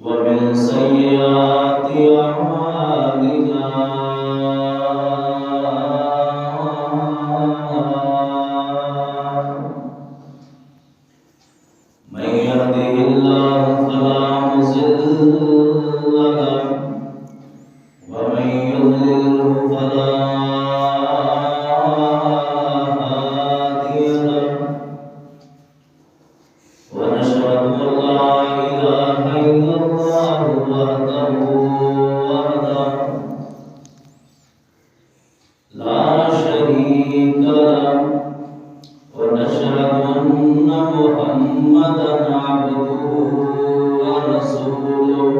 ومن سيئات أعمالنا من يهده الله فلا مضل له ومن يضلله فلا هادي له ونشهد أن لا إله إلا الله وحده لا شريك له ونشهد أن محمدا عبده ورسوله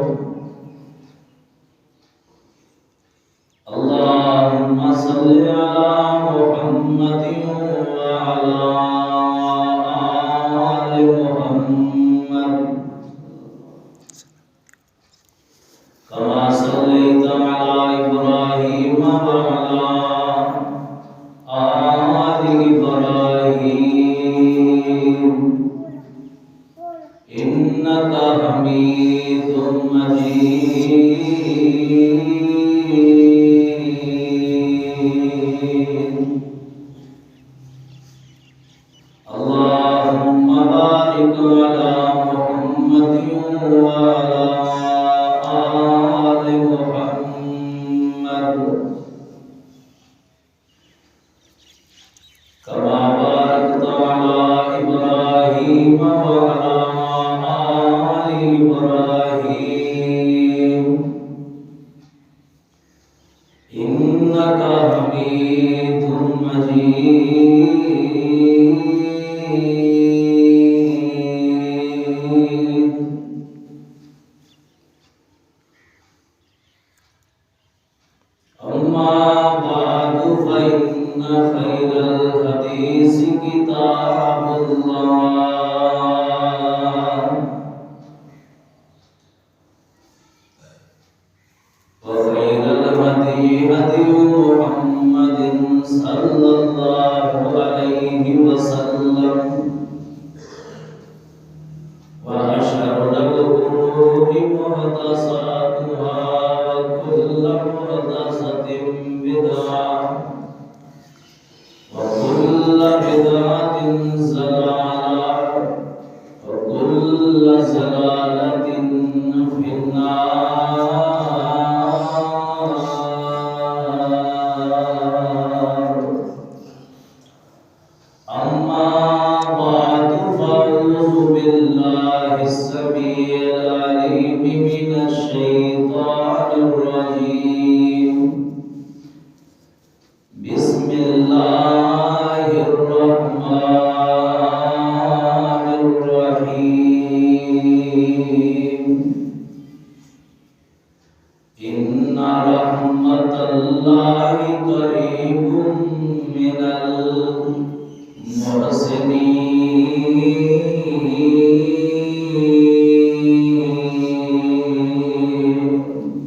اللهم صل على محمد وعلى آل محمد كما صليت على إبراهيم وعلى آل إبراهيم إنك حميد مجيد اللهم بارك على محمد وعلى آل محمد كما باركت على إبراهيم وعلى آل إبراهيم إنك حميد مجيد أما بعد فإن خير الحديث كتاب الله وخير الهدي هدي محمد صلى الله عليه وسلم وشر الأمور محدثاتها وكل محدثة بدعة وكل بدعة ضلالة وكل ضلالة في النار أما بعد فأعوذ بالله السميع العليم من الشيطان الرجيم بسم الله الرحمن الرحيم إن رحمة الله قريب من المحسنين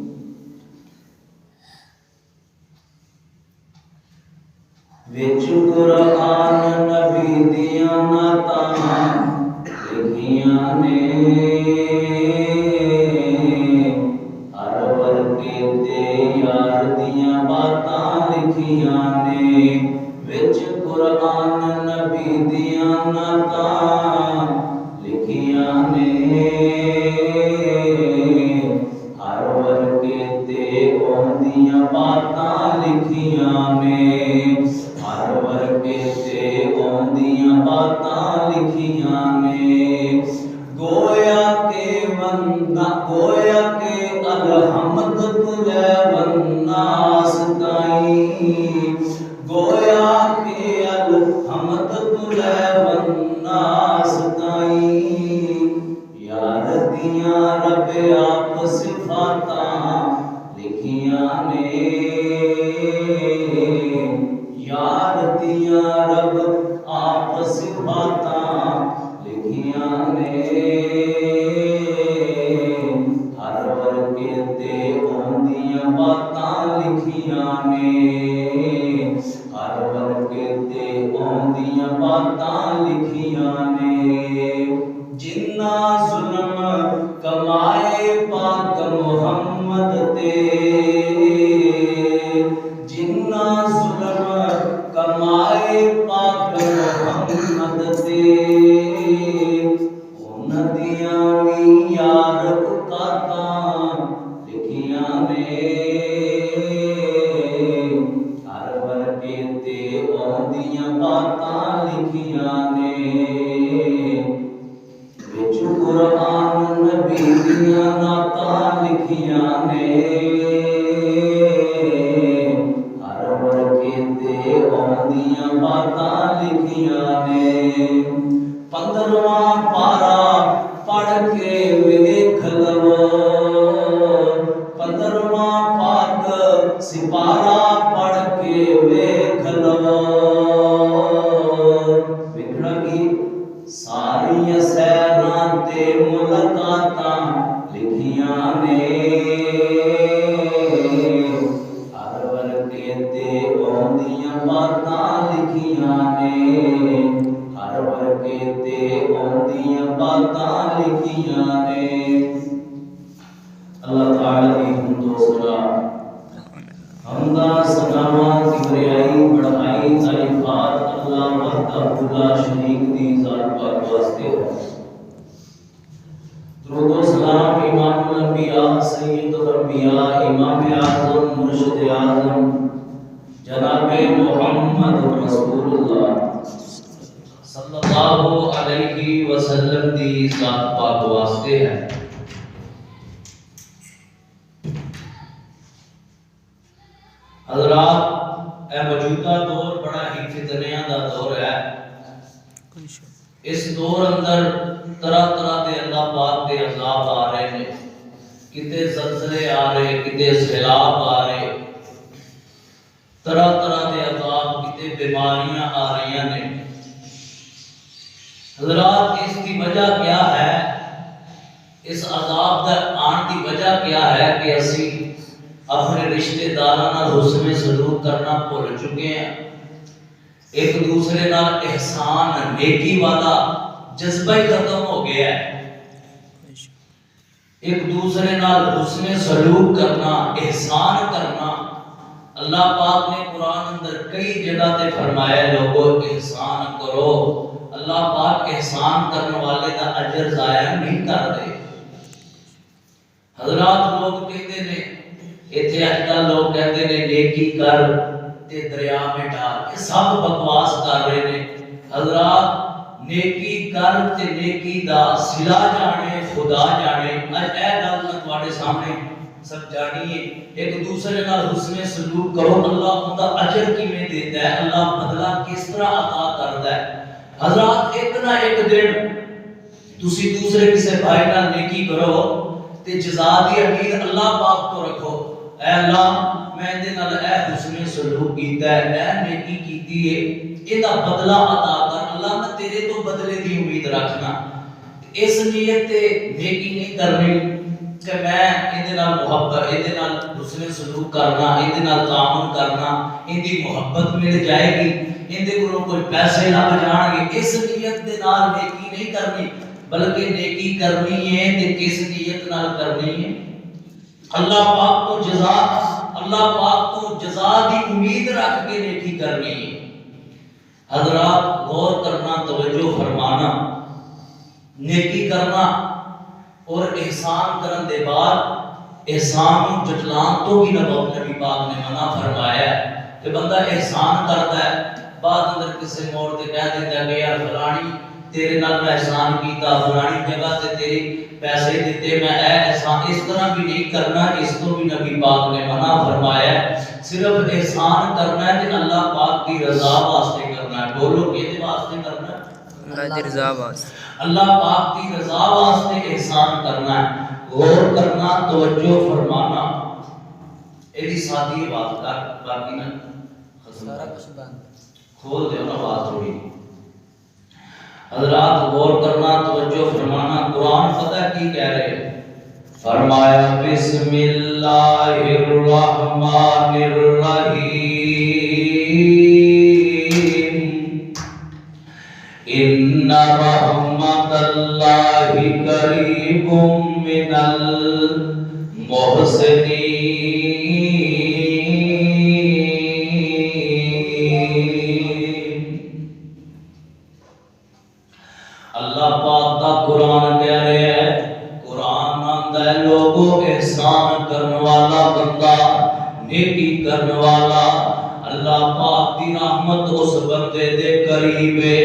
وچ قرآن نبی دیاں نعتاں لکھیاں نے ہر ورگے تے یار دیاں باتاں لکھیاں نے وچ قرآن نبی دیاں نعتاں لکھیاں نے ہر ورگے تے اوندیاں باتاں لکھیاں نے ہر ورگے تے اوندیاں باتاں لکھیاں نے گویا کہ الحمد تلے والناس تائیں گویا کہ الحمد تلے والناس تائیں یار دیاں رب آپ صفاتاں لکھیاں نے یار دیاں رب آپ صفاتاں لکھیاں نے ہر ورگے تے اوندیاں باتاں لکھیاں نے ہر ورگے تے اوندیاں باتاں لکھیاں نے جنہ ظلم کمائے پاک محمد تے جنہ ظلم کمائے پاک محمد تے انہاں دیاں وی یار کاتاں لکھیاں نے ہر ورکے تے اوندیاں باتاں لکھیاں نے وچ قرآن نبی دیاں نعتاں لکھیاں نے ہر ورکے تے اوندیاں باتاں لکھیاں نے 15واں پارا پڑھ کے ویکھ لو 15واں پاک سپارہ پڑھ کے ویکھ لو ویکھنا کی ساری سیراں تے ملاقاتاں لکھیاں نے ہر ورکے تے اوندیاں باتاں لکھیاں نے ہر ورکے تے اوندیاں باتاں لکھیاں نے اللہ تعالی دی حمد و ثنا حمدہ ثناواں کبریائی بڑائی تعریفات اللہ وحدہ لا شریک دی ذات پاک واسطے درود و سلام امام الانبیاء سید الانبیاء امام اعظم مرشد اعظم جناب محمد رسول اللہ صلی اللہ علیہ وسلم دی ذات پاک واسطے ہے حضرات اے موجودہ دور بڑا ہی فتنیاں دا دور ہے اس دور اندر طرح طرح دے اللہ پاک دے عذاب آ رہے ہیں کتے زلزلے آ رہے کتے سیلاب آ رہے طرح طرح دے عذاب کتے بیماریاں آ رہی ہیں حضرات اس کی وجہ کیا ہے اس عذاب دا آن کی وجہ کیا ہے کہ اسی اپنے رشتہ داراں حسن سلوک کرنا بھول چکے ہیں ایک دوسرے نال احسان نیکی والا جذبہ ہی ختم ہو گیا ہے ایک دوسرے نال حسن سلوک کرنا احسان کرنا اللہ پاک نے قرآن اندر کئی جگہ تے فرمایا لوگوں احسان کرو اللہ پاک احسان کرنے والے دا اجر ضائع نہیں کر دے حضرات لوگ کہتے ہیں ایتھے اج کل لوگ کہتے ہیں نیکی کر تے دریا میں ڈال یہ سب بکواس کر رہے ہیں حضرات نیکی کر تے نیکی دا صلہ جانے خدا جانے اج اے گل میں تواڈے سامنے سب جانی ہے ایک دوسرے نال حسن سلوک کرو اللہ ان دا اجر کیویں دیتا ہے اللہ بدلہ کس طرح عطا کردا ہے حضرات ایک نہ ایک دن تسی دوسرے کسے بھائی نال نیکی کرو تے جزا دی امید اللہ پاک تو رکھو اے اللہ میں دے نال اے حسن سلوک کیتا ہے اے نیکی کیتی ہے ایندا بدلہ عطا کر اللہ میں تیرے تو بدلے دی امید رکھنا اس نیت تے نیکی نہیں کرنی کہ میں ایندے نال محبت ایندے نال حسن سلوک کرنا ایندے نال تعاون کرنا ایندی محبت مل جائے گی ایندے کولوں کوئی پیسے لگ جان گے اس نیت دے نال نیکی نہیں کرنی بلکہ نیکی کرنی ہے تے کس نیت نال کرنی ہے اللہ پاک تو جزا دی امید رکھ کے نیکی کرنی ہے حضرات غور کرنا توجہ فرمانا نیکی کرنا اور احسان کرن دے بعد احسان جٹلان تو بھی نبی پاک نے منع فرمایا ہے کہ بندہ احسان کرتا ہے بعد اندر کسی موڑ تے کہہ دیتا ہے کہ یار فلانی تیرے نال میں احسان کیتا فلانی جگہ تے تیری پیسے دیتے میں اے احسان اس طرح بھی نہیں کرنا اس تو بھی نبی پاک نے منع فرمایا ہے صرف احسان کرنا ہے کہ اللہ پاک کی رضا واسطے کرنا ہے بولو کہتے واسطے کرنا ہے اللہ کی رضا واسطے اللہ پاک کی رضا واسطے احسان کرنا ہے غور کرنا توجہ فرمانا ایدی سادھی بات کر باقی نہ سارا کچھ بند کھول دے نا بات تھوڑی حضرات غور کرنا توجہ فرمانا قرآن پتہ کی کہہ رہے فرمایا بسم اللہ الرحمن الرحیم رحمت اللہ قریب من المحسنین۔ اللہ پاک دا قرآن کہہ رہے ہیں، قرآن آندا ہے لوگوں احسان کرنے والا بندہ، نیکی کرنے والا، اللہ پاک دی رحمت اس بندے دے قریب ہے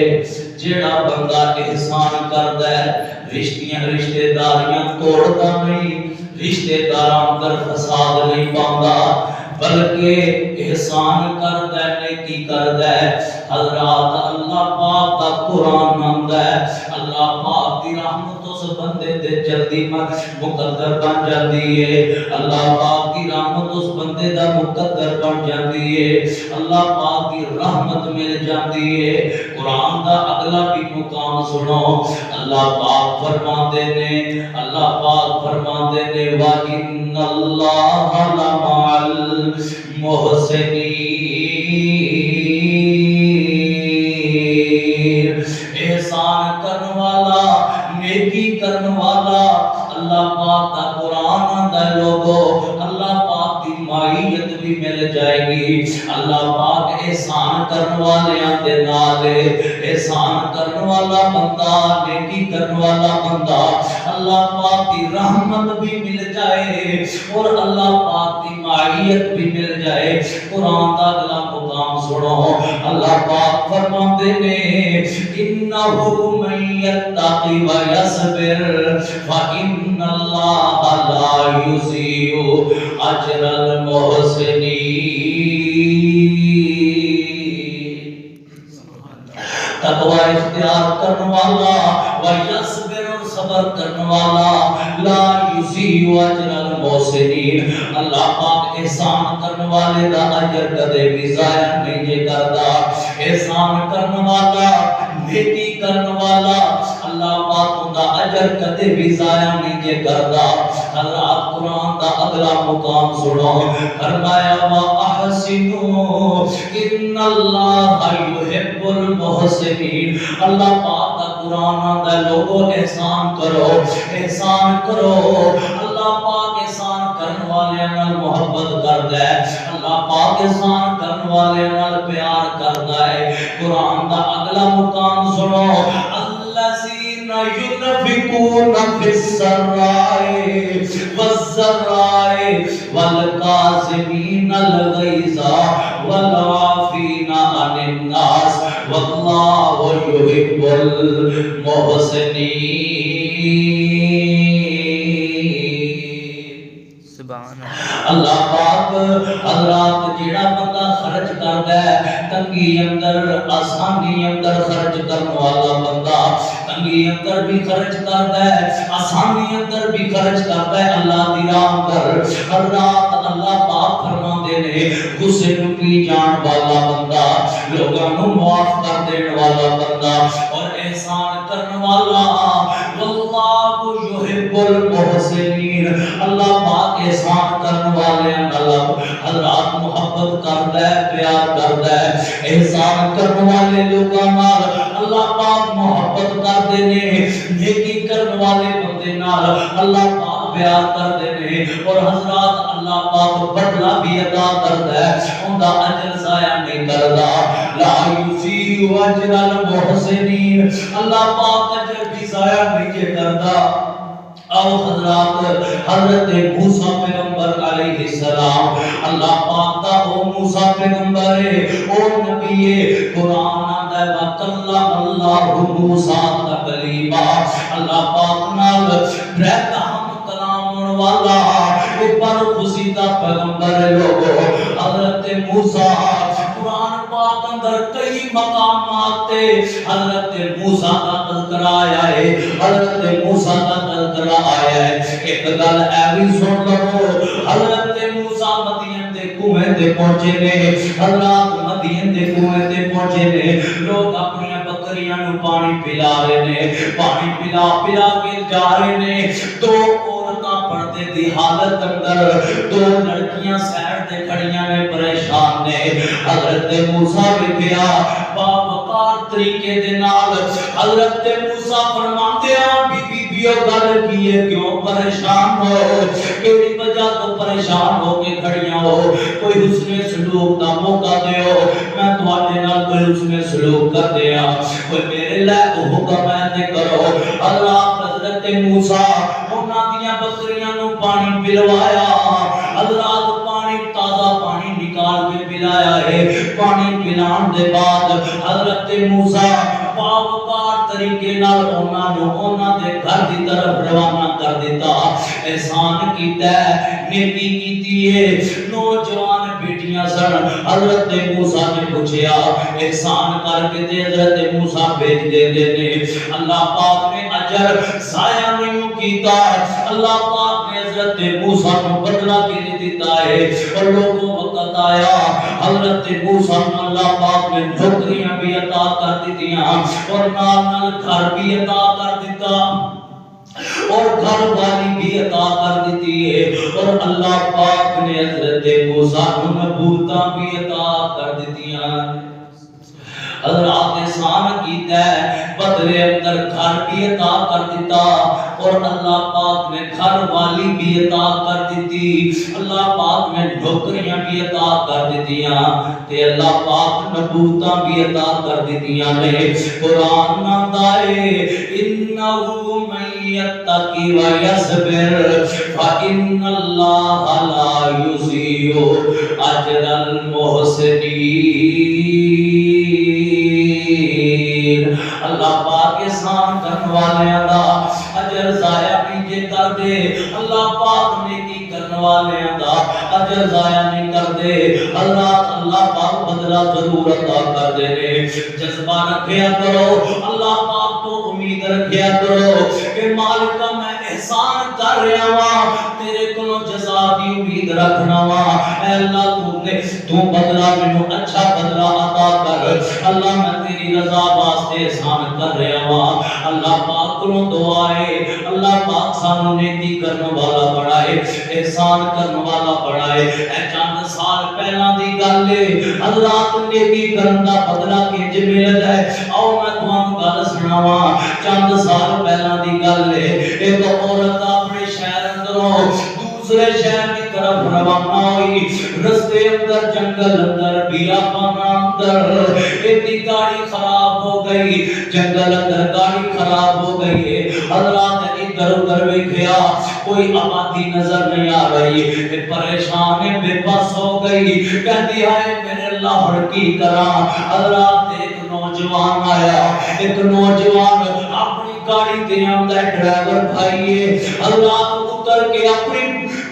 جیڑا بندہ احسان کردا ہے، رشتے داریاں توڑدا نہیں، رشتے داراں اندر فساد نہیں پاوندا، بلکہ احسان کردا ہے، نیکی کردا ہے۔ حضرات اللہ پاک دا قرآن آندا ہے، اللہ پاک دی رحمت اس بندے دے جلدی مقدر بن جاتی ہے، اللہ پاک دی رحمت اس بندے دا مقدر بن جاتی ہے، اللہ پاک دی رحمت مل جاتی ہے۔ قرآن دا اگلا بھی مقام سنو، اللہ پاک فرماتے نے، اللہ پاک فرماتے نے وَإِنَّ اللَّهَ لَمَعَ الْمُحْسِنِينَ۔ احسان کرنے والا، نیکی کرنے والا، اللہ پاک کا قرآن آندا ہے لوگوں، اللہ پاک کی معیت بھی مل جائے گی۔ اللہ پاک احسان کرنے والے دے نال، احسان کرنے والا بندہ، نیکی کرنے والا بندہ، اللہ پاک کی رحمت بھی مل جائے اور اللہ پاک کی معیت بھی مل جائے۔ قرآن کا اگلا مقام سنو، اللہ پاک فرماتے نے انہ من یتقی ویصبر فإن اللہ لا یضیع اجر المحسنین۔ تقوی اختیار کرنے والا، ویصبر اور صبر کرنے والا، لا یضیع اجر المحسنین، اللہ پاک احسان کرنے والے دا اجر کدے بھی ضائع نہیں کرتا۔ احسان کرنے والا، نیکی کرنے والا، اللہ پاک دا اجر کدے بھی ضائع نہیں کرتا۔ حضرات قرآن دا اگلا مقام سنو، فرمایا وَأَحْسِنُوا إِنَّ اللَّهَ يُحِبُّ الْمُحْسِنِينَ۔ اللہ پاک دا قرآن آندا ہے لوگوں احسان کرو، احسان کرو، اللہ پاک احسان کرنے والے نال محبت کردا ہے، اللہ پاک احسان کرنے والے نال پیار کردا ہے۔ قرآن دا اگلا مقام سنو، الذین ينفقون في السراء والضراء والكاظمين الغيظ والعافين عن الناس والله يحب المحسنين۔ سبحان اللہ پاک حضرات جیڑا بندہ خرچ کردا ہے، تنگی اندر آسانی اندر خرچ کرنے والا بندہ، تنگی اندر بھی خرچ کردا ہے، آسانی اندر بھی خرچ کردا ہے اللہ دی راہ اندر۔ حضرات اللہ پاک فرماندے نے غصے نوں پی جان والا بندہ، لوگاں نوں معاف کر دین والا بندہ اور احسان کرنے والا، واللہ یحب المحسنین، اللہ پاک احسان کرنے والے اللہ حضرات محبت کردا ہے، پیار کردا ہے۔ احسان کرنے والے لوگاں نال اللہ پاک محبت کردے نے، نیکی کرنے والے بندے نال اللہ پاک پیار کردے نے، اور حضرات اللہ پاک بدلہ بھی عطا کردا ہے، اوندا اجر ضائع نہیں کردا۔ لا یضیع اجر المحسنین، اللہ پاک اجر بھی ضائع نہیں کردا۔ آؤ حضرات حضرت موسیٰ پیغمبر علیہ السلام، اللہ پاک دا او موسیٰ پیغمبر ہے، او نبی ہے، قرآن آندا ہے وَكَلَّمَ اللَّهُ مُوسَىٰ تَكْلِیمًا، اللہ پاک نال ڈائریکٹ ہم کلام ہونے والا اوپر خصیدہ پیغمبر لوگو حضرت موسیٰ۔ قرآن پاک اندر کئی مقامات تے حضرت موسیٰ کا تذکرہ آیا ہے، حضرت موسیٰ کا تذکرہ آیا ہے۔ ایک گل ایوی سن لو، حضرت موسیٰ مدین دے کنویں تے پہنچے نے، حضرات مدین دے کنویں تے پہنچے نے، لوگ اپنی بکریاں نو پانی پلا رہے نے، پانی پلا پلا کے جا رہے نے، دو عورتاں پردے دی حالت اندر، دو لڑکیاں سائڈ تے کھڑیاں نے، پریشان نے۔ حضرت موسیٰ بھی گیا باوقار طریقے دے نال حضرت موسیٰ فرماتے ہیں بیو گل کی ہے کیوں پریشان ہو کیڑی وجہ تو پریشان ہو کے کھڑیاں ہو کوئی حسن سلوک دا موقع دیو میں تواڈے نال کوئی حسن سلوک کر دیا کوئی میرے لائق حکم ہے تے کرو اللہ حضرت موسیٰ انہاں دیاں بکریاں نو پانی پلوایا حضرات پانی تازہ پانی نکال کے پلایا ہے پانی پلان دے بعد حضرت موسیٰ باوقار طریقے نال انہاں دے گھر دی طرف روانہ کر دیتا احسان کیتا ہے نیکی کیتی ہے نوجوان بیٹیاں سن حضرت موسیٰ نے پوچھیا احسان کر کے تے حضرت موسیٰ بھیج دے نے اللہ پاک نے اجر ضائع نہیں کیتا اللہ پاک نے حضرت موسیٰ کو بدلہ کے دیتا ہے اور لوگوں وقت آیا حضرت موسیٰ کو اللہ پاک نے نوکریاں بھی عطا کر دیتیاں اور نال گھر بھی عطا کر دیتا اور گھر والی بھی عطا کر دیتی ہے اور اللہ پاک نے حضرت موسیٰ کو نبوتاں بھی عطا کر دیتیاں حضرات احسان کیتا ہے بدلے اندر گھر بھی عطا کر دیتا اور اللہ پاک نے گھر والی بھی عطا کر دیتی اللہ پاک نے نوکریاں بھی عطا کر دیتیاں تے اللہ پاک نبوتاں بھی عطا کر دیتیاں نے قرآن نامدا ہے انہو من یتقی و یصبر فإن اللہ لا یضیع اجر المحسنین اللہ پاک احسان کرنے والیاں دا اجر ضائع نہیں جے کر دے اللہ پاک نیکی کرنے والیاں دا اجر ضائع نہیں کر دے اللہ پاک بدلہ ضرور عطا کر دے نے جذبہ رکھیا کرو اللہ پاک تو امید رکھیا کرو کہ مالکا میں احسان کر رہا ہوں تیرے کو جزا دی امید رکھنا وا اے اللہ تو بدلہ مینوں اچھا بدلہ عطا کر اللہ میں تیری رضا واسطے احسان کر رہا ہوں اللہ پاک کو دعا ہے اللہ پاک سانو نیکی کرنے والا بنائے احسان کرنے والا بنائے اے چند سال پہلا دی گل ہے حضرات نیکی کرن دا بدلہ کنج ملدا ہے آؤ میں تانوں گل سناواں چند سال پہلا دی گل ہے ایک عورت اپنے شہر اندروں دوسرے شہر کی طرف روانہ ہوئی رستے اندر جنگل اندر بیابان اندر ایک گاڑی خراب ہو گئی جنگل اندر گاڑی خراب ہو گئی ہے حضرات ادھر ادھر ویکھیا کوئی آبادی نظر نہیں آ رہی ہے پریشان ہے بے بس ہو گئی کہتی ہے میرے اللہ ہر کی کراں حضرات ایک نوجوان آیا ایک نوجوان اپنی گاڑی دے اندر ڈرائیور بھائی ہے حضرات اتر کے اپنی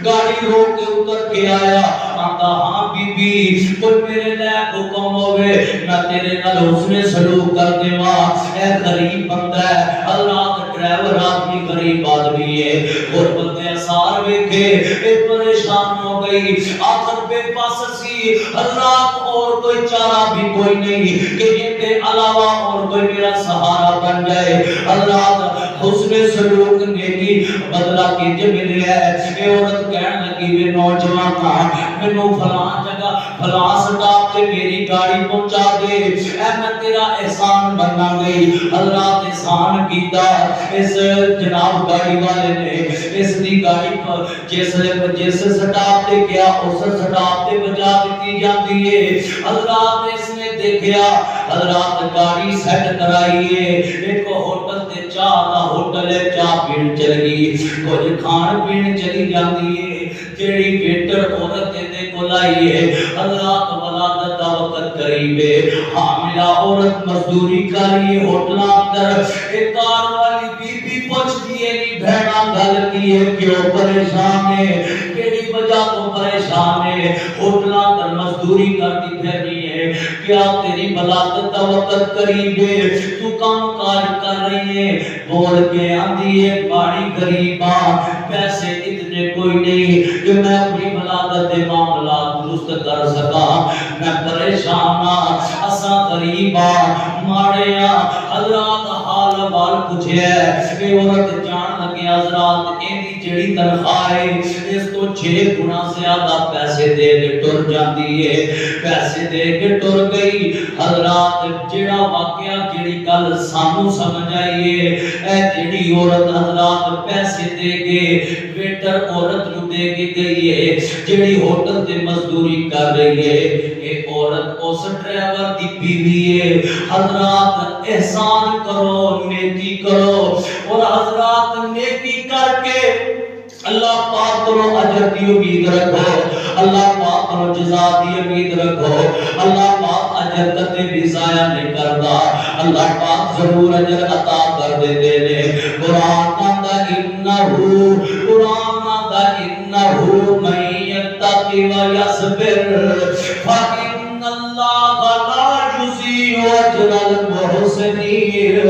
گاڑی روک کے اتر کے آیا آندا ہاں بی بی کوئی میرے لائق حکم ہوئے میں تیرے نال حسن سلوک کر دیواں اے غریب بندہ ہے حضرات ڈرائیور آدمی غریب آدمی ہے اور بندے اثار ویکھے اے پریشان ہو گئی آخر بے پاس سی حضرات اور کوئی چارہ بھی کوئی نہیں کہ ان کے علاوہ اور کوئی میرا سہارا بن جائے حضرات حسن سلوک نیکی بدلہ کیجے ملے ہے اے عورت کہنے لگی وے نوجوان مینوں فلاں جگہ فلاں سٹاپ تے میری گاڑی پہنچا دے اے میں تیرا احسان بننا گئی حضرات احسان کیتا اس جناب گاڑی والے نے اس دی گاڑی پر جس سٹاپ تے گیا اس سٹاپ تے بجا دیتی جاتی ہے حضرات اس نے دیکھیا حضرات گاڑی سیٹ کرائی ہے ایک ہوٹل تے چاہ دا ہوٹل ہے چاہ پین چل گئی کچھ کھان پین چلی جاتی ہے جیڑی ویٹر عورت دے کو لائی ہے حضرات ولادت دا وقت قریب ہے حاملہ عورت مزدوری کری ہوٹل اندر ایک کار والی بی بی پوچھتی ہے کہ بہنا گل کی ہے کیوں پریشان ہے کیڑی وجہ تو پریشان ہے ہوٹل اندر مزدوری کرتی پھرنی ہے کیا تیری ولادت دا وقت قریب ہے تو کام کاج کر رہی ہے بول کے آندی ہے بڑی غریباں پیسے اتنے کوئی نہیں کہ میں اپنی ولادت دے معاملات درست کر سکا میں پریشان ہاں اساں غریب ہاں ماڑے ہاں حضرات حال بال پوچھے کہ عورت جان لگے حضرات اینی جڑی تنخواہ ہے اس تو 6 گنا زیادہ پیسے دے کے ٹر جاتی ہے، پیسے دے کے ٹر گئی۔ حضرات جڑا واقعہ جڑی گل سانو سمجھ آئی ہے، اے جڑی عورت حضرات پیسے دے کے ویٹر عورت نو دے کے گئی ہے، جڑی ہوٹل تے مزدوری کر رہی ہے، اے عورت اس ڈرائیور دی بیوی ہے۔ حضرات احسان کرو، نیکی کرو، اور حضرات نیکی کر کے اللہ پاک کو اجر کی امید رکھو، اللہ پاک کو جزا کی امید رکھو۔ اللہ پاک اجر کتے بھی ضائع نہیں کرتا، اللہ پاک ضرور اجر عطا کر دیتے نے۔ قرآن دا انہو، قرآن دا انہو من یتقی و یصبر فإن اللہ لا یضیع اجر المحسنین۔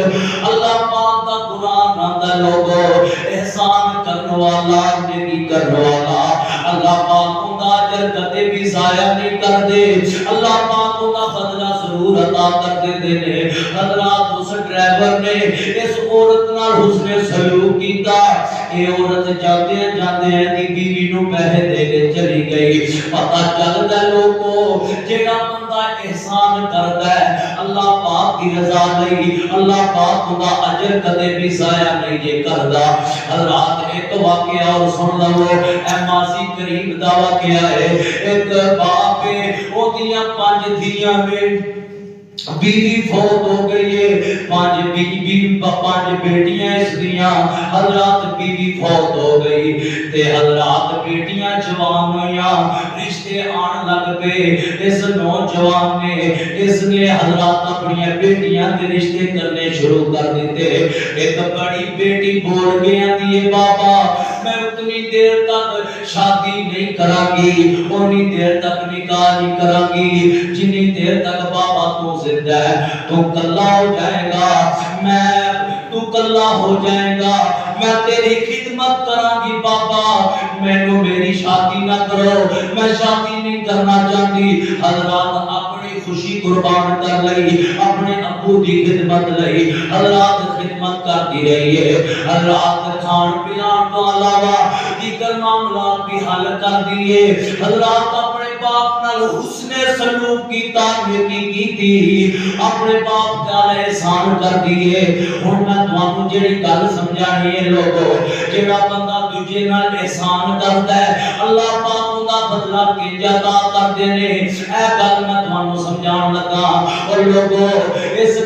اللہ پاک دا قرآن دا لوگو احسان کرنے والا، نیکی کرنے والا، اللہ پاک دا اجر کدے بھی ضائع نہیں کر دے، اللہ پاک دا بدلہ ضرور عطا کر دیتے نے۔ حضرات اس ڈرائیور نے اس عورت نال حسن سلوک کیتا، یہ عورت جاتے ہیں دی بیوی نو پیسے دے کے چلی گئی۔ پتہ چلدا لوگو جڑا بندہ احسان کردا ہے اللہ پاک کی رضا نہیں، اللہ پاک دا اجر کدے بھی ضائع نہیں کردا۔ حضرات ایک واقعہ اور سن لو، اے ماضی قریب دا واقعہ ہے۔ ایک باپ ہے، او دیاں 5 دھیاں میں بیوی فوت ہو گئی ہے، 5 بیٹیاں اس دیاں۔ حضرات بیوی فوت ہو گئی تے حضرات بیٹیاں جوان ہویاں، رشتے آن لگ پے۔ اس نوجوان نے اس نے حضرات اپنی بیٹیاں کے رشتے کرنے شروع کر دیتے۔ ایک بڑی بیٹی بول گیا دیے بابا میں اتنی دیر تک شادی نہیں کراں گی، اتنی دیر تک نکاح نہیں کراں گی جتنی دیر تک بابا تو زندہ ہے، تو کلا ہو جائے گا، تو کلا ہو جائے گا، میں تیری خدمت کراں گی بابا، مینوں میری شادی نہ کرو، میں شادی نہیں کرنا چاہتی۔ حضرات اپنی خوشی قربان کر لئی، اپنے ابو دی خدمت لئی، حضرات خدمت کرتی رہی ہے۔ حضرات کھان پیان تو علاوہ دیگر معاملات بھی حل کر دیے۔ حضرات اپنے باپ نال حسن سلوک کیتا، نیکی کیتی، اپنے باپ نال احسان کر دیے۔ ہن میں تانوں جڑی گل سمجھانی ہے لوگو، جڑا بندہ دوجے نال احسان کردا ہے اللہ پاک دا بدلہ کنج عطا کردے نے، اے گل میں تانوں سمجھان لگا۔ اور لوگو اس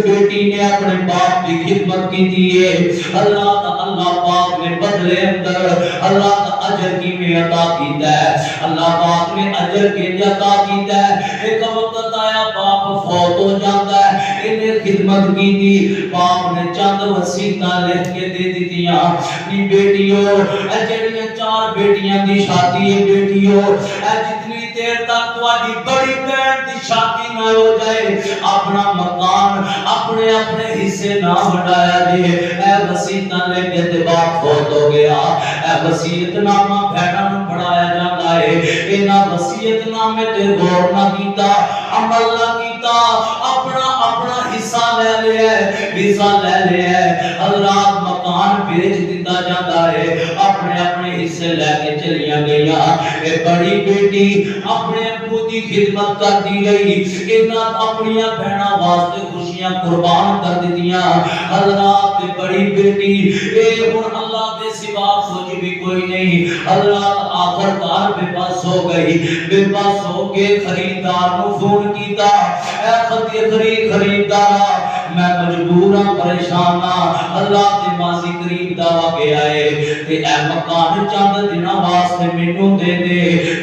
بیٹی نے اپنے باپ کی خدمت کیتی ہے، حضرات اللہ پاک نے بدلے اندر اللہ کا اجر کی میں عطا کیتا ہے، اللہ پاک نے اجر کی عطا کیتا ہے۔ ایک وقت آیا باپ فوت ہو جاتا ہے، انہیں خدمت کی تھی، باپ نے چند وصیتاں لکھ کے دے دیتیاں، نی بیٹیوں اے جڑیاں 4 بیٹیاں دی شادی ہے، بیٹیوں اے جتنی دیر تک تہاڈی بڑی بہن دی شادی نہ ہو جائے اپنا مکان اپنے حصے نہ بڑھایا جے۔ اے وصیتاں لے کے تے باپ فوت ہو گیا، اے وصیت نامہ بہناں نوں پڑھایا جاندا ہے، انہاں وصیت نامے تے غور نہ کیتا، عمل نہ کیتا، اپنا حصہ لے لیا ہے، حصہ لے لیا ہے۔ حضرات مکان بیچ دیتا جاتا ہے، اپنے حصے لے کے چلیاں گئیاں۔ اے بڑی بیٹی اپنے ابو دی خدمت کرتی رہی، انہاں اپنی بہناں واسطے خوشیاں قربان کر دیتیاں۔ حضرات بڑی بیٹی اے ہن اللہ دے سوا کچھ بھی کوئی نہیں، حضرات آخر کار بے بس ہو گئی، بے بس ہو کے خریدار نو فون کیتا، اے خریدارا میں مجبور ہاں، پریشان ہاں، اللہ دے ماضی قریب دا واقعہ ہے تے اے مکان چند دناں واسطے مینوں دے دے،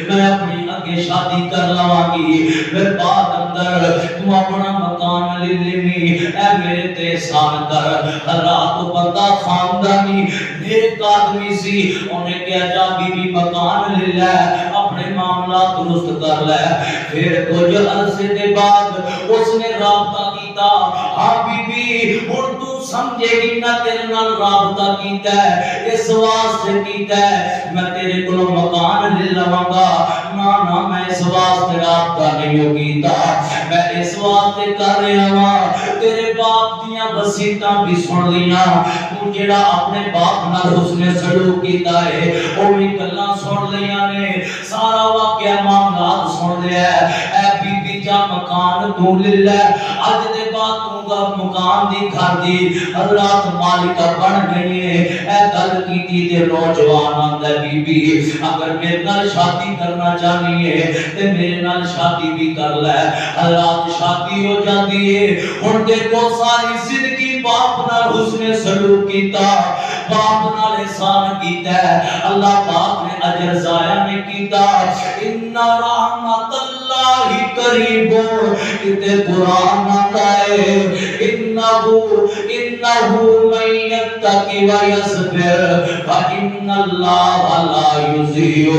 میں اپنی اگے شادی کر لواں گی، پھر بعد اندر تو اپنا مکان لے لویں، اے میرے تے احسان کر۔ حضرات تو بندہ خاندانی نیک آدمی سی، انہیں کہا جا بی بی مکان لے لے، اپنے معاملات درست کر لے۔ پھر کچھ عرصے کے بعد اس نے رابطہ کیتا، ہاں بی بی ہن تو سمجھے گی نہ تیرے نال رابطہ کیتا ہے، اس واسطے کیتا ہے میں تیرے کو مکان لے لواں گا، نہ میں اس واسطے رابطہ نہیں کیتا، میں اس واسطے کر رہا ہاں تیرے باپ دیاں وصیتاں بھی سن لیاں، تو تو جڑا اپنے باپ نال حسن سلوک کیتا ہے او بھی گلاں سن لیاں نے سارا واقعہ معاملات سن لیا ہے اے بی بی جا مکان تو للہ اج دے بعد تو گا مکان دی گھر دی حضرات مالکہ بن گئی ہے اے گل کیتی تے نوجوان آندا بی بی اگر میرے نال شادی کرنا چاہنی ہے تے میرے نال شادی بھی کر لے حضرات شادی ہو جاتی ہے ہن دیکھو ساری زندگی باپ نال حسن سلوک کیتا باپ نال احسان کیتا ہے اللہ پاک نے اجر ضائع نہیں کیتا ان رحمت اللہ قریب تے قرآن آتا ہے انہو من یتقی و یصبر فإن اللہ لا یضیع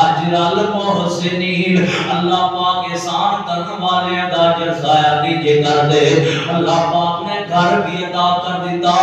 اجر المحسنین اللہ پاک احسان کرنے والے دا اجر ضائع نہیں کر دے اللہ پاک نے گھر بھی عطا کر دیتا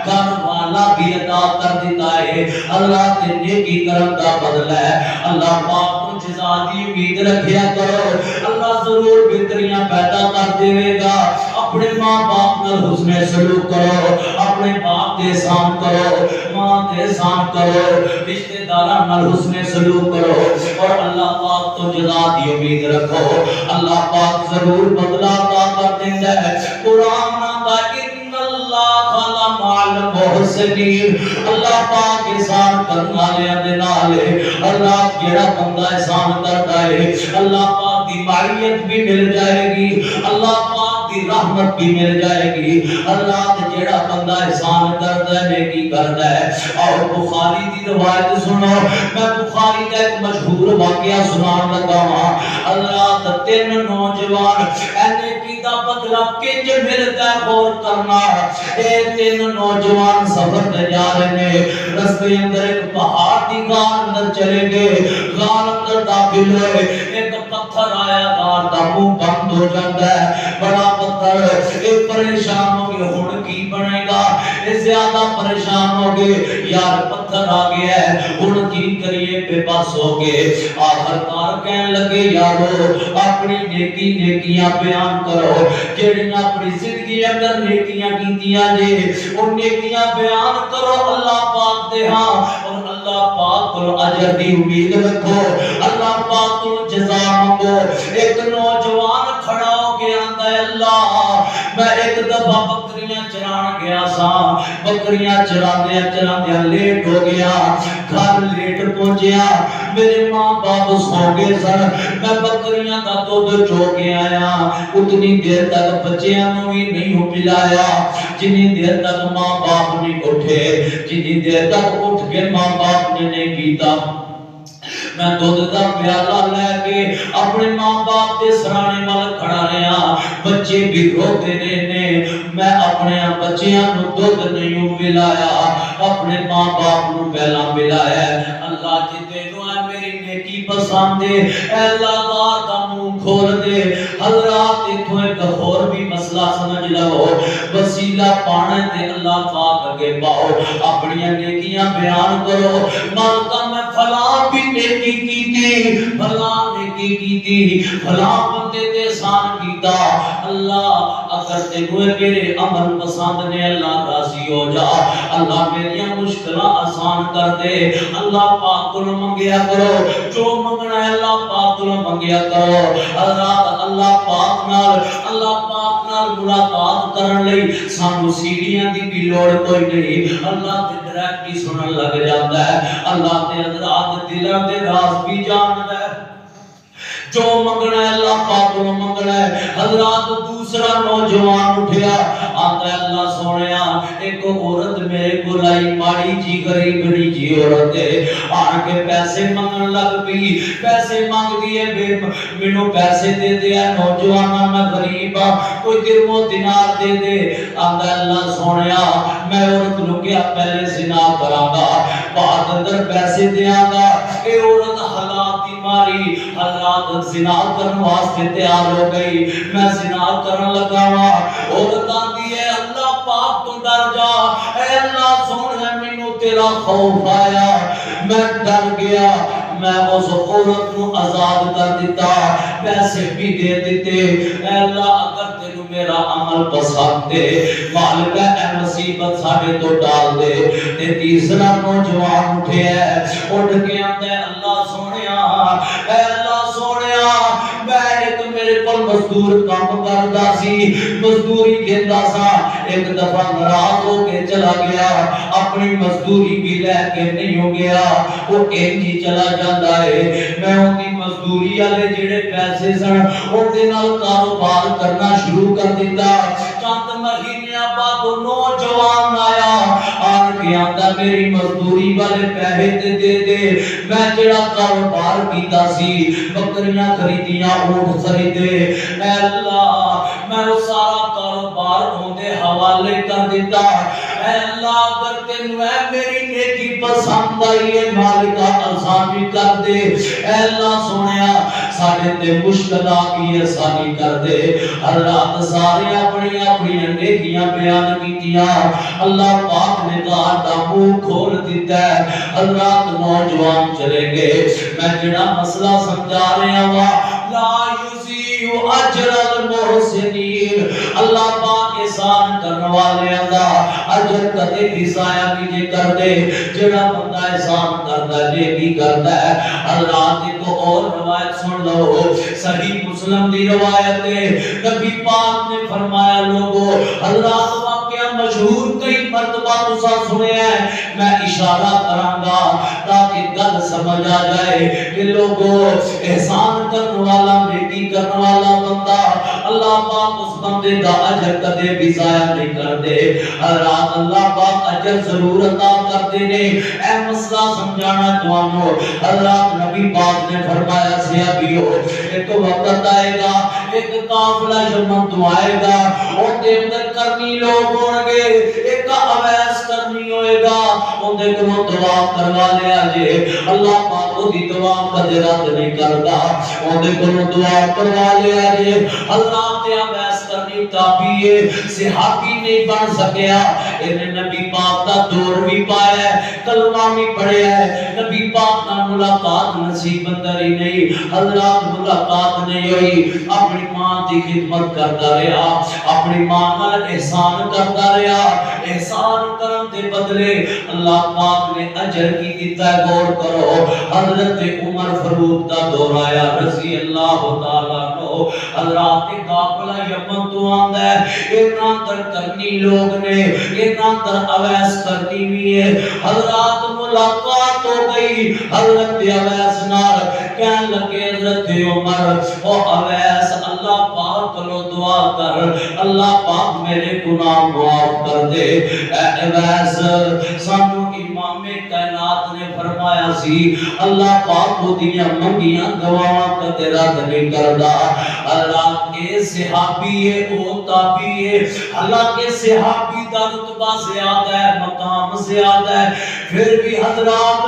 گھر والا بھی عطا کر دیتا ہے اللہ تے نیکی کرم دا بدلہ ہے اللہ پاک کو جزا دی امید رکھیا کرو اللہ ضرور بہتریاں پیدا کر دے گا اپنے ماں باپ نال حسن سلوک کرو اپنے باپ دے احسان کرو ماں دے احسان کرو رشتہ داراں نال حسن سلوک کرو اور اللہ پاک تو جزا دی امید رکھو اللہ پاک ضرور بدلہ عطا کر دیندا ہے قرآن دا ان اللہ مع المحسنین اللہ پاک احسان کرنے والے دے نال اللہ جڑا بندہ احسان کرتا ہے اللہ پاک دی معیت بھی مل جائے گی اللہ پاک دی رحمت بھی مل جائے گی اللہ جڑا بندہ احسان کرتا ہے نیکی کرتا ہے اور بخاری دی روایت سنو میں بخاری کا ایک مشہور واقعہ سنان لگا ہوں اللہ تین نوجوان نیکی دا بدلہ کنج ملتا ہے غور کرنا اے تین نوجوان سفر تے جا رہے ہیں رستے اندر ایک پہاڑ دی غار اندر چلے گئے غار اندر داخل ہوئے ایک پتھر آیا غار دا منہ بند ہو جاتا ہے بڑا پتھر ایک پریشان ہو گئے ہن کی بنے گا اے زیادہ پریشان ہو گئے یار پتھر آ گیا ہے ہن کی کریے بے بس ہو گئے آخر کار کہنے لگے یارو اپنی نیکیاں بیان کرو جڑیاں اپنی زندگی اندر نیکیاں کیتیاں نے ان نیکیاں بیان کرو اللہ پاک دے ہاں اور اللہ پاک کو اجر دی امید رکھو اللہ پاک کو جزا مانگو ایک نوجوان کھڑا ہو کے آندا ہے اللہ میں ایک دفعہ بکریاں چران گیا سا بکریاں چراندیاں لیٹ ہو گیا گھر لیٹ پہنچیا میرے ماں باپ سو گئے سن میں بکریاں دا دودھ چو کے آیا اتنی دیر تک بچیاں نوں بھی نہیں پلایا جتنی دیر تک ماں باپ نہیں اٹھے جتنی دیر تک اٹھ کے ماں باپ نے نہیں پیتا میں دودھ دا پیالہ لے کے اپنے ماں باپ دے سرانے وال کھڑا رہا بچے بھی روتے رہے میں اپنے بچیاں نوں دودھ نہیں پلایا اپنے ماں باپ نوں پہلا پلایا اللہ جی تینوں ہے میری نیکی پسند ہے اے اللہ غار دا منہ کھول دے حضرات اتھوں ایک اور بھی مسئلہ سمجھ لو وسیلہ پانے تے اللہ پاک اگے پاؤ اپنی نیکیاں بیان کرو مالکہ میں فلاں بھی نیکی کی تھی فلاں نیکی کی تھی فلاں بندے تے احسان کیتا اللہ اگر تینوں میرے عمل پسند نے اللہ راضی ہو جا اللہ میری مشکلات آسان کر دے اللہ پاک کو منگیا کرو جو منگنا ہے اللہ پاک کو منگیا کرو حضرات اللہ پاک نال ملاقات کرن لئی سانو سیڑھیاں دی بھی لوڑ کوئی نہیں اللہ تے ڈائریکٹ ہی سنن لگ جاندا ہے اللہ تے حضرات دلاں دے راز بھی جاندا ہے جو منگنا ہے اللہ پاک کو منگنا ہے حضرات دوسرا نوجوان اٹھیا آتا ہے اللہ سونیا ایک عورت میرے کو لائی ماڑی جی غریبڑی جی عورت ہے آن کے پیسے منگن لگ پی پیسے مانگ دیے مینوں پیسے دے دیا نوجوانا میں غریبا کوئی درم و دینار دے دے آتا ہے اللہ سونیا میں عورت نوں کیا پہلے زنا کراں گا بعد اندر پیسے دیاں گا اے عورت حالات دی ماری حضرات زنا کرن واسطے تیار ہو گئی میں زنا کرن لگا وا عورت آندی ہے اللہ پاک تو ڈر جا اے اللہ سونے مینوں تیرا خوف آیا میں ڈر گیا میں اس عورت نو آزاد کر دیتا، پیسے بھی دے دیتے۔ اے اللہ اگر تینو میرا عمل پسند ہے مالک اے مصیبت ساڈے تو ڈال دے۔ تے تیسرا نوجوان اٹھیا اٹھ کے آندا ہے اللہ سونیا، اے اللہ سونیا میں ایک میرے کول مزدور کام کردا سی، مزدوری دیندا سا، ایک دفعہ ناراض ہو کے چلا گیا، اپنی مزدوری بھی لے کے نہیں ہو گیا، وہ انج ہی چلا جاندا ہے۔ میں ان دی مزدوری والے جڑے پیسے سن ان دے نال کاروبار کرنا شروع کر دیتا۔ چند مہینے بعد نوجوان آیا آن کے آندا میری مزدوری والے پیسے تے دے دے، میں جڑا کاروبار کیتا سی بکریاں خریدیاں اونٹ خریدے، اے اللہ میں وہ سارا کاروبار ان دے حوالے کر دیتا۔ اے اللہ اگر تینو اے میری نیکی پسند آئی ہے مالکا آسان بھی کر دے۔ اے اللہ سونیا ساڈے تے مشکل آ گئی آسانی کر دے۔ حضرات سارے اپنی اپنی نیکیاں بیان کیتیاں، اللہ پاک نے گھر دا منہ کھول دیتا ہے۔ حضرات نوجوان چلے گئے، میں جڑا مسئلہ سمجھا رہا ہوں لا یضیع اجر المحسنین، اللہ پاک احسان کرنے والے دا اجر کدے بھی ضائع نہیں کر دے۔ جڑا بندہ احسان کردا ہے نیکی کردا ہے۔ حضرات ایک اور روایت سن لو، صحیح مسلم دی روایت ہے، نبی پاک نے فرمایا لوگو، حضرات واقعہ مشہور کئی مرتبہ تسا سنیا ہے، میں اشارہ کراں گا تاکہ گل سمجھ آ جائے کہ لوگو احسان کرنے والا نیکی کرنے والا بندہ اللہ پاک اس بندے دا اجر کدے بھی ضائع نہیں کر دے۔ حضرات اللہ پاک اجر ضرور عطا کرتے نے۔ اے مسئلہ سمجھانا توانو، حضرات نبی پاک نے فرمایا صحابیو ایک وقت آئے گا، ایک قافلہ یمن تو آئے گا، ان دے اندر کرنی لوگ ہوں گے، ایک اویس کرنی ہوئے گا، ان دے کو دعا کروا لیا جے، اللہ پاک وہ دی دعا کدے رد نہیں کردا، ان دے کو دعا کروا لیا جے۔ حضرات اویس کرنی تابعی صحابی نہیں بن سکیا، انہیں نبی پاک دا دور بھی پایا ہے، کلمہ بھی پڑھیا ہے، نبی پاک نہ ملاقات نصیب اندری نہیں، حضرات ملاقات نہیں ہوئی، اپنی ماں دی خدمت کرتا رہا، اپنی ماں نال احسان کرتا رہا، احسان کرن دے بدلے اللہ پاک نے اجر کی دیتا ہے۔ غور کرو حضرت عمر فاروق دا دور آیا رضی اللہ تعالیٰ عنہ، حضرات قافلہ یمن تو آندا ہے، اتنا در کرنی لوگ نے، اتنا در اویس کرنی بھی ہے، حضرات ملاقات ہو گئی حضرت اویس نال، کہنے لگے حضرت عمر او اویس اللہ پاک کو دعا کر، اللہ پاک میرے گناہ معاف کر دے۔ اے اویس سانو امام کائنات نے فرمایا سی اللہ پاک کو دیاں منگیاں دعاواں کدے رد نہیں کردا۔ اللہ کے صحابی ہے او تابعی ہے، اللہ کے صحابی دا رتبہ زیادہ ہے، مقام زیادہ ہے، پھر بھی حضرات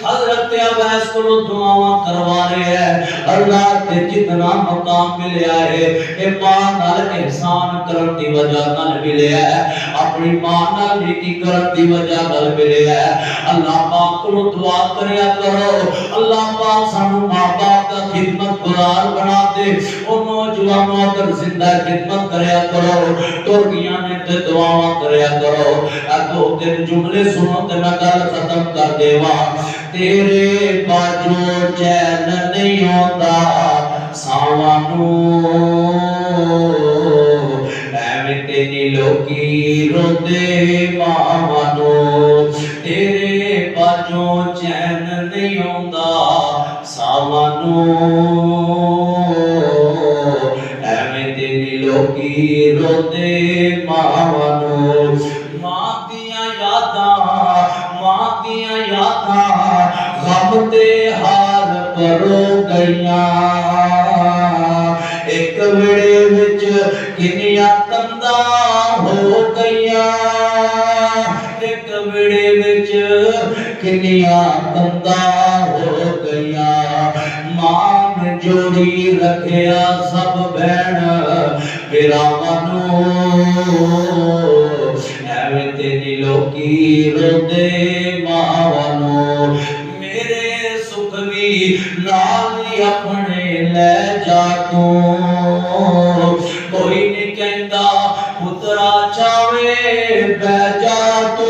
حضرت اویس کو دعاواں کروا رہے ہیں۔ اللہ کے جتنا مقام ملیا ہے اے ماں نال احسان کرن دی وجہ نال ملیا ہے، اپنی ماں نال نیکی کرن دی وجہ نال ملیا ہے۔ اللہ پاک کو دعا کریا کرو، اللہ پاک سانو ماں باپ کا خدمت گزار بنا دے، او نوجوانوں اگر زندہ خدمت کریا کرو، ٹوٹیاں نے تے دعاواں کریا کرو۔ دو تین جملے سنو تے میں گل ختم کر دیواں۔ تیرے باجو چین نہیں ہوتا ساوانو، ایویں تیری لوکی روندے ماوانو، تیرے باجو چین نہیں ہوندا ساوانو، ایویں تیری لوکی روندے ماوانو۔ ماں دیاں یاداں غم تے ہار پرو گئیاں، ایک ویڑے وچ کنیاں تنداں ہو گئیاں، ایک ویڑے وچ کنیاں تنداں ہو گئیاں، ماں نے جوڑی رکھیا سب بہن بھراواں، ایویں تیری لوکی روندے ماواں، میرے سکھ وی پترا چاوے بہ جا تو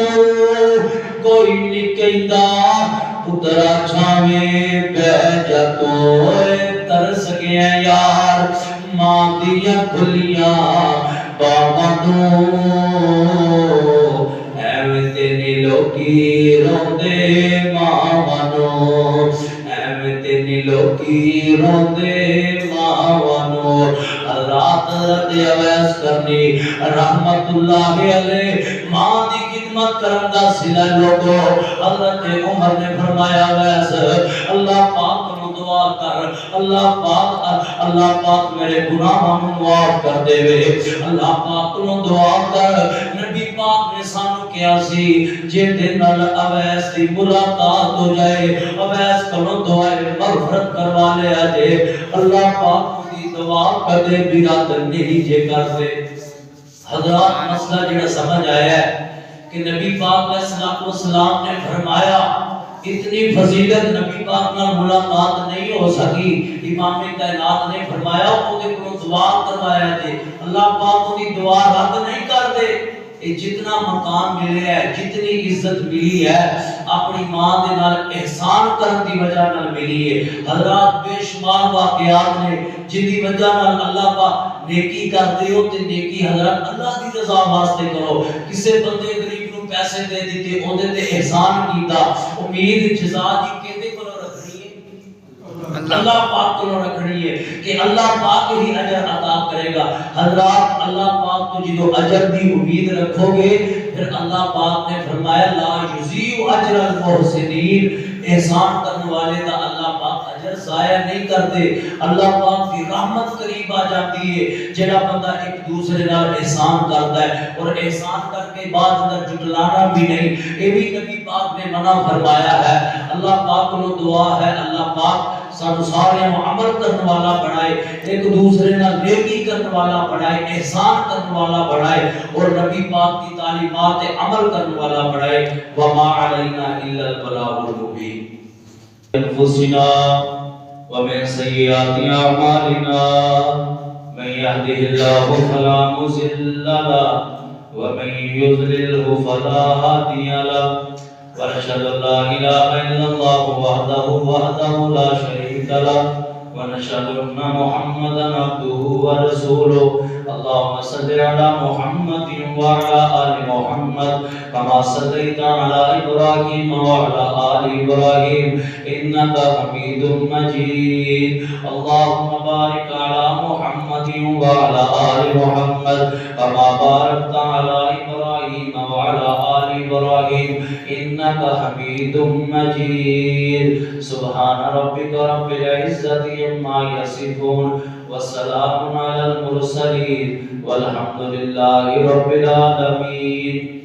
کوئی نہیں کہندا پترا چاوے بہ جا تو ترس گیا یار ماں دیاں کھلیاں باواں نوں ایویں تے نہیں لوکی روندے ماواں نوں ایویں تے نہیں لوکی روندے ماواں نوں رات دے اویس کرنی رحمت اللہ علیہ ماں دی خدمت کرن دا صلہ لوگو حضرت عمر نے فرمایا ویس اللہ پاک کو دعا کر اللہ پاک میرے گناہاں نوں معاف کر دے وے اللہ پاک کو دعا کر نبی پاک نے سانو کیا سی جے دن نال اویس دی ملاقات ہو جائے اویس کو دعا مغفرت کروا لے اجے اللہ پاک دعا کدے بھی رات نہیں جے کرتے حضرات مسئلہ جڑا سمجھ آیا ہے کہ نبی پاک علیہ السلام نے فرمایا اتنی فضیلت نبی پاک نال ملاقات نہیں ہو سکی امام کائنات نے فرمایا او دے کو دعا کروایا جے اللہ پاک دی دعا رد نہیں کر دے یہ جتنا مقام ملے ہے جتنی عزت ملی ہے اپنی ماں دے نال احسان کرن دی وجہ نال ملی ہے حضرات بے شمار واقعات نے جن دی وجہ نال اللہ پاک نیکی کردے ہو تے نیکی حضرات اللہ دی رضا واسطے کرو کسے بندے غریب نو پیسے دے دیتے اودے تے احسان کیتا امید جزا دی کیندے کولو رکھنی ہے اللہ پاک کو رکھنی ہے کہ اللہ پاک ہی اجر عطا کرے گا حضرات اللہ پاک کو جدو اجر دی امید رکھو گے پھر اللہ پاک نے فرمایا لا یضیع اجر المحسنین احسان کرنے والے دا اللہ پاک اجر ضائع نہیں کرتے اللہ پاک کی رحمت قریب آ جاتی ہے جڑا بندہ ایک دوسرے نال احسان کرتا ہے اور احسان کر کے بعد اندر جھٹلانا بھی نہیں یہ بھی نبی پاک نے منع فرمایا ہے اللہ پاک کو دعا ہے اللہ پاک سانو سارے عمل کرنے والا بنائے ایک دوسرے نال نیکی کرنے والا بنائے احسان کرنے والا بنائے اور نبی پاک کی تعلیمات عمل کرنے والا بنائے وما علینا الا البلاغ المبین انفسنا ومن سیئات اعمالنا من يهده الله فلا مضل له ومن يضلل فلا هادي له ونشهد ان لا اله الا الله وحده لا شريك له ونشهد ان محمدا عبده ورسوله اللهم صل على محمد وعلى ال محمد كما صليت على ابراهيم وعلى ال ابراهيم انك حميد مجيد اللهم بارك على محمد وعلى ال محمد كما باركت على ابراهيم وعلى ال ابراهيم انك حميد مجيد سبحان ربك رب العزة عما يصفون وسلام على المرسلين والحمد لله رب العالمين